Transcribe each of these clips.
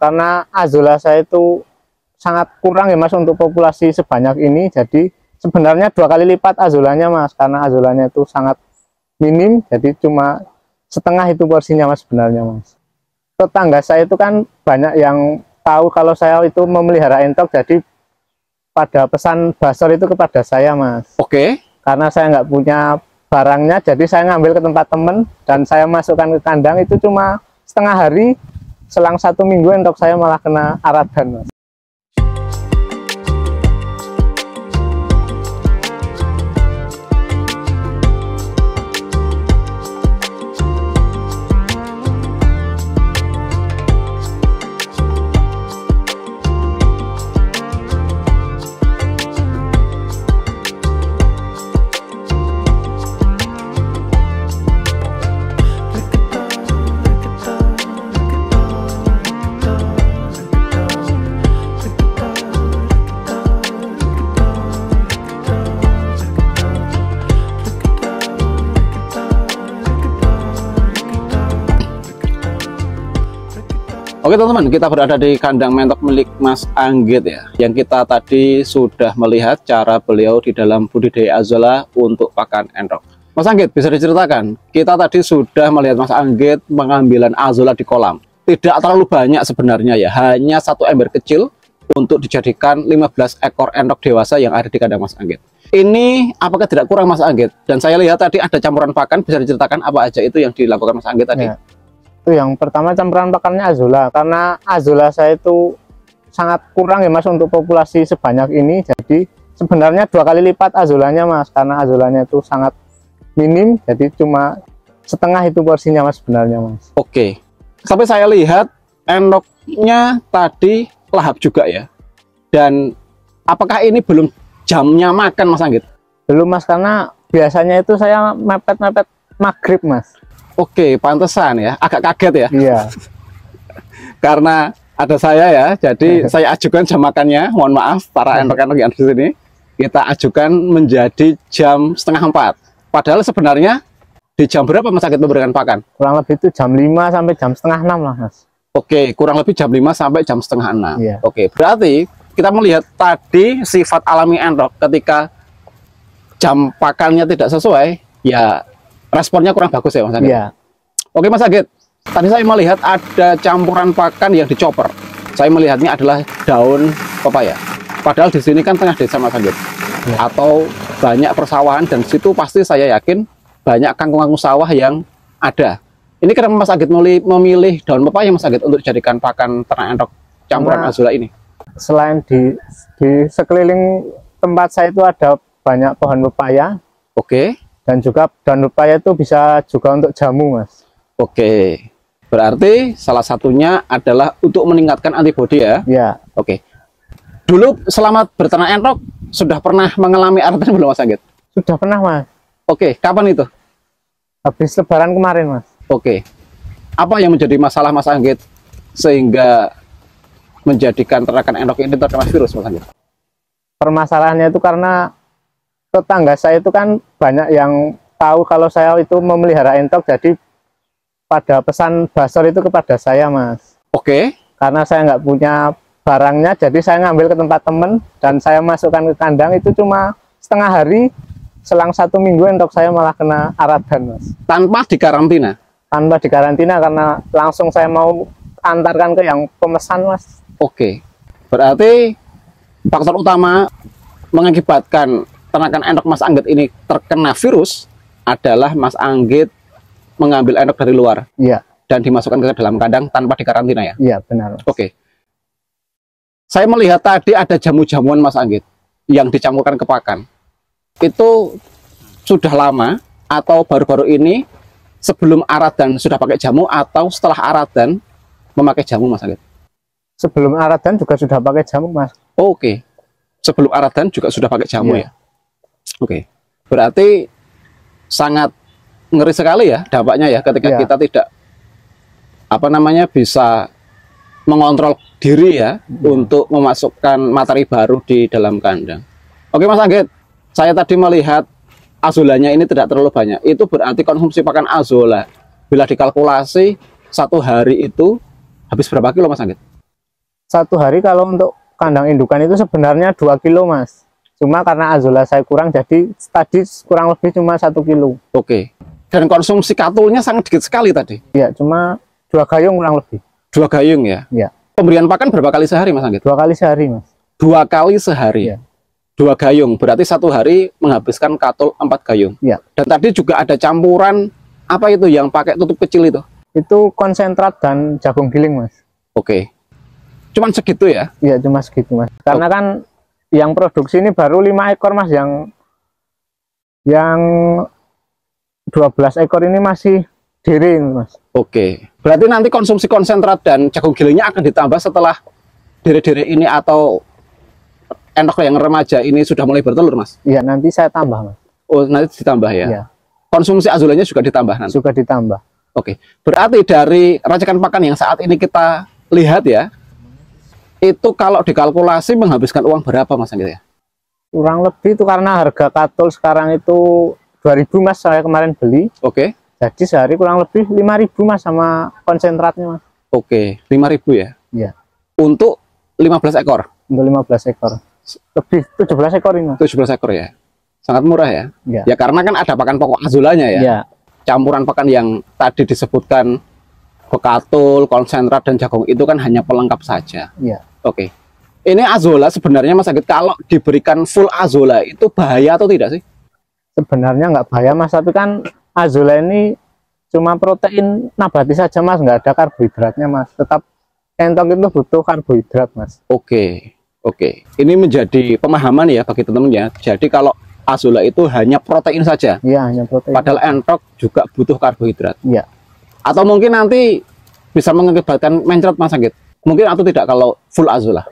karena azolla saya itu sangat kurang ya Mas untuk populasi sebanyak ini. Jadi sebenarnya 2 kali lipat azollanya Mas, karena azollanya itu sangat minim, jadi cuma setengah itu porsinya Mas sebenarnya Mas. Tetangga saya itu kan banyak yang tahu kalau saya itu memelihara entok, jadi pada pesan basor itu kepada saya Mas. Oke. Karena saya nggak punya barangnya, jadi saya ngambil ke tempat temen dan saya masukkan ke kandang. Itu cuma setengah hari, selang 1 minggu entok saya malah kena aradan Mas. Oke teman-teman, kita berada di kandang mentok milik Mas Anggit ya, yang kita tadi sudah melihat cara beliau di dalam budidaya azolla untuk pakan entok. Mas Anggit, bisa diceritakan, kita tadi sudah melihat Mas Anggit pengambilan azolla di kolam. Tidak terlalu banyak sebenarnya ya, hanya 1 ember kecil untuk dijadikan 15 ekor entok dewasa yang ada di kandang Mas Anggit. Ini apakah tidak kurang Mas Anggit? Dan saya lihat tadi ada campuran pakan, bisa diceritakan apa aja itu yang dilakukan Mas Anggit tadi? Ya. Itu yang pertama campuran pakannya azolla, karena azolla saya itu sangat kurang ya Mas untuk populasi sebanyak ini. Jadi sebenarnya 2 kali lipat azollanya Mas, karena azollanya itu sangat minim, jadi cuma setengah itu porsinya Mas sebenarnya Mas. Oke, sampai saya lihat endoknya tadi lahap juga ya. Dan apakah ini belum jamnya makan Mas Anggit? Belum Mas, karena biasanya itu saya mepet-mepet maghrib Mas. Oke, pantesan ya, agak kaget ya. Iya. Karena ada saya ya, jadi saya ajukan jam makannya. Mohon maaf para entok-entok yang di sini, kita ajukan menjadi jam 3:30. Padahal sebenarnya di jam berapa Mas Anggit memberikan pakan? Kurang lebih itu jam 5 sampai jam 5:30 lah Mas. Oke, kurang lebih jam 5 sampai jam 5:30. Iya. Oke, berarti kita melihat tadi sifat alami entok ketika jam pakannya tidak sesuai, ya responnya kurang bagus ya Mas Anggit? Iya. Oke Mas Anggit, tadi saya melihat ada campuran pakan yang dicopper. Saya melihatnya adalah daun pepaya. Padahal di sini kan tengah desa Mas Anggit. Ya. Atau banyak persawahan, dan situ pasti saya yakin banyak kangkung-kangkung sawah yang ada. Ini kenapa Mas Anggit memilih daun pepaya Mas Anggit untuk dijadikan pakan ternak entok campuran azolla ini? Selain di sekeliling tempat saya itu ada banyak pohon pepaya. Oke. Dan juga daun pepaya itu bisa juga untuk jamu Mas. Oke. Berarti salah satunya adalah untuk meningkatkan antibodi ya? Iya. Oke. Dulu selama berternak entok sudah pernah mengalami aradan belum Mas Anggit? Sudah pernah Mas. Oke, kapan itu? Habis lebaran kemarin Mas. Oke. Apa yang menjadi masalah Mas Anggit sehingga menjadikan ternakan entok ini terkena virus Mas Anggit? Permasalahannya itu karena tetangga saya itu kan banyak yang tahu kalau saya itu memelihara entok, jadi pada pesan basor itu kepada saya Mas. Oke. Karena saya nggak punya barangnya, jadi saya ngambil ke tempat temen dan saya masukkan ke kandang. Itu cuma setengah hari, selang 1 minggu entok saya malah kena aradan Mas. Tanpa dikarantina? Tanpa dikarantina, karena langsung saya mau antarkan ke yang pemesan Mas. Oke. Berarti faktor utama mengakibatkan ternakan entok Mas Anggit ini terkena virus adalah Mas Anggit mengambil entok dari luar. Iya. Dan dimasukkan ke dalam kandang tanpa dikarantina ya? Iya, benar. Oke. Saya melihat tadi ada jamu-jamuan Mas Anggit yang dicampurkan ke pakan. Itu sudah lama atau baru-baru ini sebelum aradan sudah pakai jamu, atau setelah aradan memakai jamu Mas Anggit? Sebelum aradan juga sudah pakai jamu Mas. Oke. Sebelum aradan juga sudah pakai jamu ya? Oke, berarti sangat ngeri sekali ya dampaknya ya ketika kita tidak bisa mengontrol diri ya untuk memasukkan materi baru di dalam kandang. Oke Mas Anggit, saya tadi melihat azollanya ini tidak terlalu banyak. Itu berarti konsumsi pakan azolla bila dikalkulasi 1 hari itu habis berapa kilo Mas Anggit? Satu hari kalau untuk kandang indukan itu sebenarnya 2 kilo mas, cuma karena azola saya kurang jadi tadi kurang lebih cuma 1 kilo. Oke. Dan konsumsi katulnya sangat dikit sekali tadi. Ya cuma 2 gayung kurang lebih. 2 gayung ya? Ya. Pemberian pakan berapa kali sehari Mas Anggit? 2 kali sehari mas. 2 kali sehari? Ya. 2 gayung, berarti satu hari menghabiskan katul 4 gayung. Ya. Dan tadi juga ada campuran, apa itu yang pakai tutup kecil itu? Itu konsentrat dan jagung giling mas. Oke. Cuman segitu ya? Iya cuma segitu mas. Karena kan yang produksi ini baru 5 ekor mas, yang 12 ekor ini masih diri mas. Oke. Berarti nanti konsumsi konsentrat dan jagung gilingnya akan ditambah setelah diri-diri ini atau entok yang remaja ini sudah mulai bertelur mas? Iya nanti saya tambah mas. Oh nanti ditambah ya? Iya. Konsumsi azulanya juga ditambah nanti? Juga ditambah. Oke. Berarti dari racikan pakan yang saat ini kita lihat ya, itu kalau dikalkulasi menghabiskan uang berapa mas Anggit ya? Kurang lebih itu karena harga katul sekarang itu 2.000 mas, saya kemarin beli. Oke. Jadi sehari kurang lebih 5.000 mas sama konsentratnya mas. Oke, 5.000 ya? Iya. Untuk 15 ekor? Untuk 15 ekor. Lebih 17 ekor ini mas. 17 ekor ya? Sangat murah ya? Iya. Ya karena kan ada pakan pokok azulanya ya? Iya. Campuran pakan yang tadi disebutkan bekatul, konsentrat, dan jagung itu kan hanya pelengkap saja. Iya. Oke. Ini azola sebenarnya mas Anggit, kalau diberikan full azola itu bahaya atau tidak sih? Sebenarnya nggak bahaya mas, tapi kan azola ini cuma protein nabati saja mas, nggak ada karbohidratnya mas. Tetap entok itu butuh karbohidrat mas. Oke, oke. Ini menjadi pemahaman ya bagi teman-teman ya. Jadi kalau azola itu hanya protein saja. Iya, hanya protein. Padahal entok juga butuh karbohidrat. Iya. Atau mungkin nanti bisa mengakibatkan mencret mas Anggit. Mungkin atau tidak kalau full azola.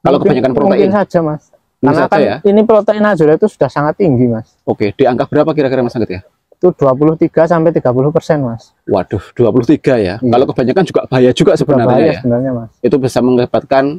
Kalau kebanyakan protein. Mungkin saja mas. Karena Karena kan ya? ini protein azola itu sudah sangat tinggi mas. Oke, di angka berapa kira-kira mas Anggit ya? Itu 23 sampai 30% mas. Waduh, 23 ya. Iya. Kalau kebanyakan juga bahaya juga sebenarnya bahaya ya. sebenarnya mas. Itu bisa mengakibatkan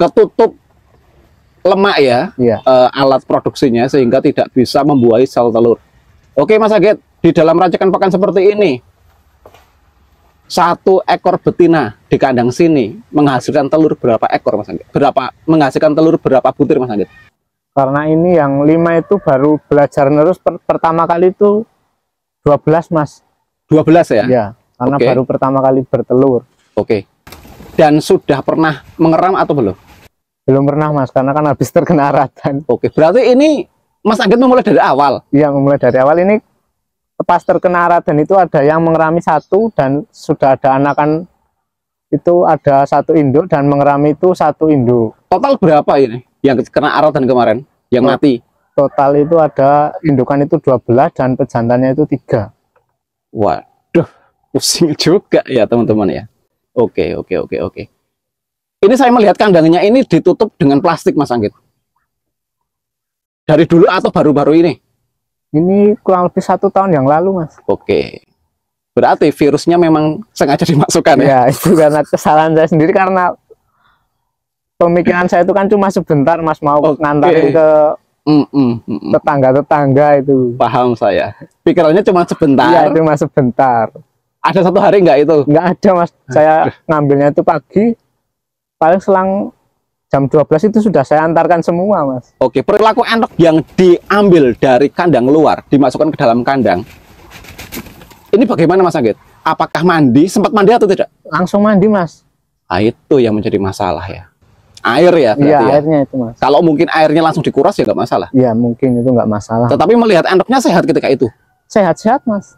ketutup lemak ya, Iya. alat produksinya sehingga tidak bisa membuahi sel telur. Oke Mas Anggit, di dalam racikan pakan seperti ini, 1 ekor betina di kandang sini menghasilkan telur berapa ekor Mas Anggit? Menghasilkan telur berapa butir Mas Anggit? Karena ini yang 5 itu baru belajar terus, pertama kali itu 12 mas. 12 ya? Iya, karena Oke. baru pertama kali bertelur. Oke. Dan sudah pernah mengeram atau belum? Belum pernah mas, karena kan habis terkena aratan. Oke, berarti ini Mas Anggit memulai dari awal? Iya, memulai dari awal. Ini pas terkena aratan itu ada yang mengerami 1 dan sudah ada anakan itu ada 1 induk dan mengerami itu 1 induk. Total berapa ini yang kena aratan kemarin, yang mati? Total itu ada indukan itu 12 dan pejantannya itu 3. Waduh, pusing juga ya teman-teman ya. Oke. Ini saya melihat kandangnya ini ditutup dengan plastik Mas Anggit. Dari dulu atau baru-baru ini? Ini kurang lebih 1 tahun yang lalu mas. Oke. Berarti virusnya memang sengaja dimasukkan ya? Ya itu karena kesalahan saya sendiri, karena pemikiran saya itu kan cuma sebentar mas, mau ngantarin ke tetangga-tetangga itu. Paham saya. Pikirannya cuma sebentar. Iya, itu mas sebentar. Ada 1 hari nggak itu? Nggak ada mas, saya ngambilnya itu pagi, paling selang jam 12 itu sudah saya antarkan semua mas. Oke, perilaku entok yang diambil dari kandang luar dimasukkan ke dalam kandang. Ini bagaimana Mas Anggit? Apakah mandi? Sempat mandi atau tidak? Langsung mandi mas. Nah, itu yang menjadi masalah ya. Air ya berarti Iya, ya. airnya itu mas. Kalau mungkin airnya langsung dikuras ya nggak masalah. Iya, mungkin itu nggak masalah. Tetapi melihat entuknya sehat ketika itu. Sehat-sehat mas.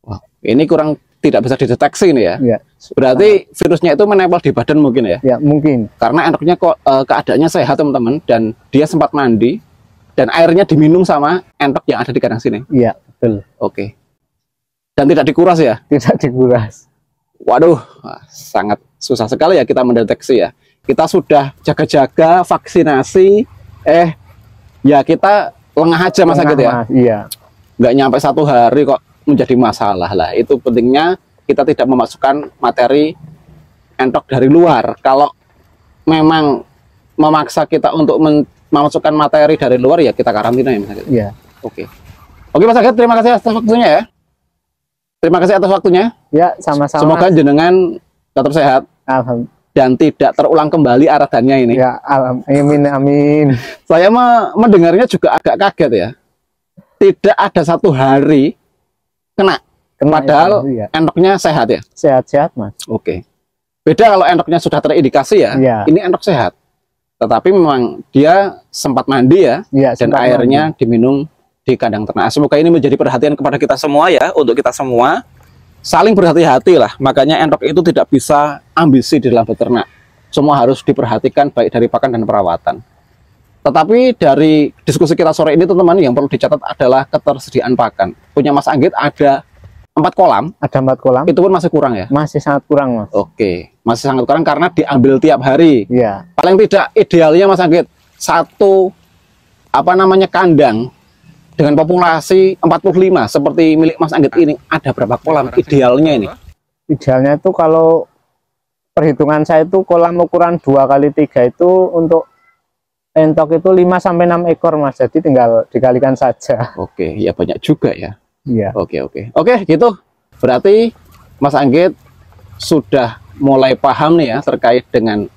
Wah, ini kurang tidak bisa dideteksi ini ya. Iya. Berarti virusnya itu menempel di badan mungkin ya. Ya mungkin. Karena entuknya kok keadaannya sehat teman-teman, dan dia sempat mandi dan airnya diminum sama entok yang ada di kandang sini. Iya betul. Oke. Dan tidak dikuras ya. Tidak dikuras. Waduh, sangat susah sekali ya kita mendeteksi ya. Kita sudah jaga-jaga vaksinasi, ya kita lengah aja Mas Anggit ya. Mas, iya. Nggak nyampe 1 hari kok menjadi masalah lah. Itu pentingnya kita tidak memasukkan materi entok dari luar. Kalau memang memaksa kita untuk memasukkan materi dari luar, ya kita karantina ya Mas Anggit. Iya. Oke. Oke Mas Anggit, terima kasih atas waktunya ya. Terima kasih atas waktunya. Ya sama-sama. Semoga jenengan tetap sehat. Alhamdulillah. dan tidak terulang kembali aradannya ini. Ya, amin, amin. Saya mendengarnya juga agak kaget ya. Tidak ada satu hari kena padahal ya. endoknya sehat ya. Sehat-sehat Mas. Oke. Beda kalau endoknya sudah terindikasi ya. Ini endok sehat. Tetapi memang dia sempat mandi ya, dan airnya diminum di kandang ternak. Semoga ini menjadi perhatian kepada kita semua ya, untuk kita semua saling berhati-hati lah. Makanya endok itu tidak bisa ambisi di dalam beternak. Semua harus diperhatikan baik dari pakan dan perawatan. Tetapi dari diskusi kita sore ini teman-teman, yang perlu dicatat adalah ketersediaan pakan. Punya Mas Anggit ada 4 kolam. Ada 4 kolam. Itu pun masih kurang ya? Masih sangat kurang Mas. Oke, masih sangat kurang karena diambil tiap hari. Iya. Paling tidak idealnya Mas Anggit satu kandang dengan populasi 45 seperti milik Mas Anggit ini, ada berapa kolam idealnya ini? Idealnya itu kalau perhitungan saya itu kolam ukuran 2x3 itu untuk entok itu 5-6 ekor Mas. Jadi tinggal dikalikan saja. Oke, ya banyak juga ya. Iya. Oke, gitu. Berarti Mas Anggit sudah mulai paham nih ya terkait dengan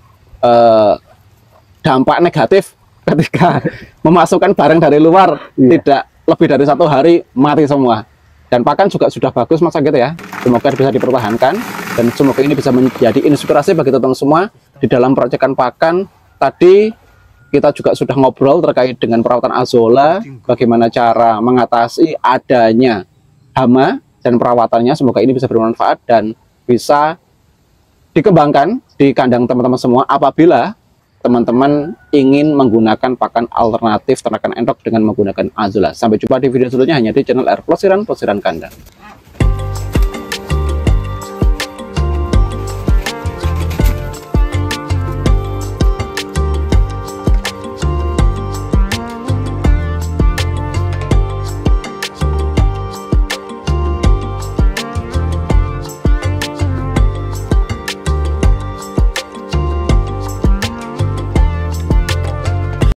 dampak negatif ketika memasukkan barang dari luar. Tidak lebih dari 1 hari mati semua. Dan pakan juga sudah bagus Mas Anggit ya. Semoga bisa dipertahankan dan semoga ini bisa menjadi inspirasi bagi teman-teman semua di dalam peracikan pakan. Tadi kita juga sudah ngobrol terkait dengan perawatan azolla, bagaimana cara mengatasi adanya hama dan perawatannya. Semoga ini bisa bermanfaat dan bisa dikembangkan di kandang teman-teman semua apabila teman-teman ingin menggunakan pakan alternatif ternakan endok dengan menggunakan azolla. Sampai jumpa di video selanjutnya hanya di channel Air Pelesiran Kandang.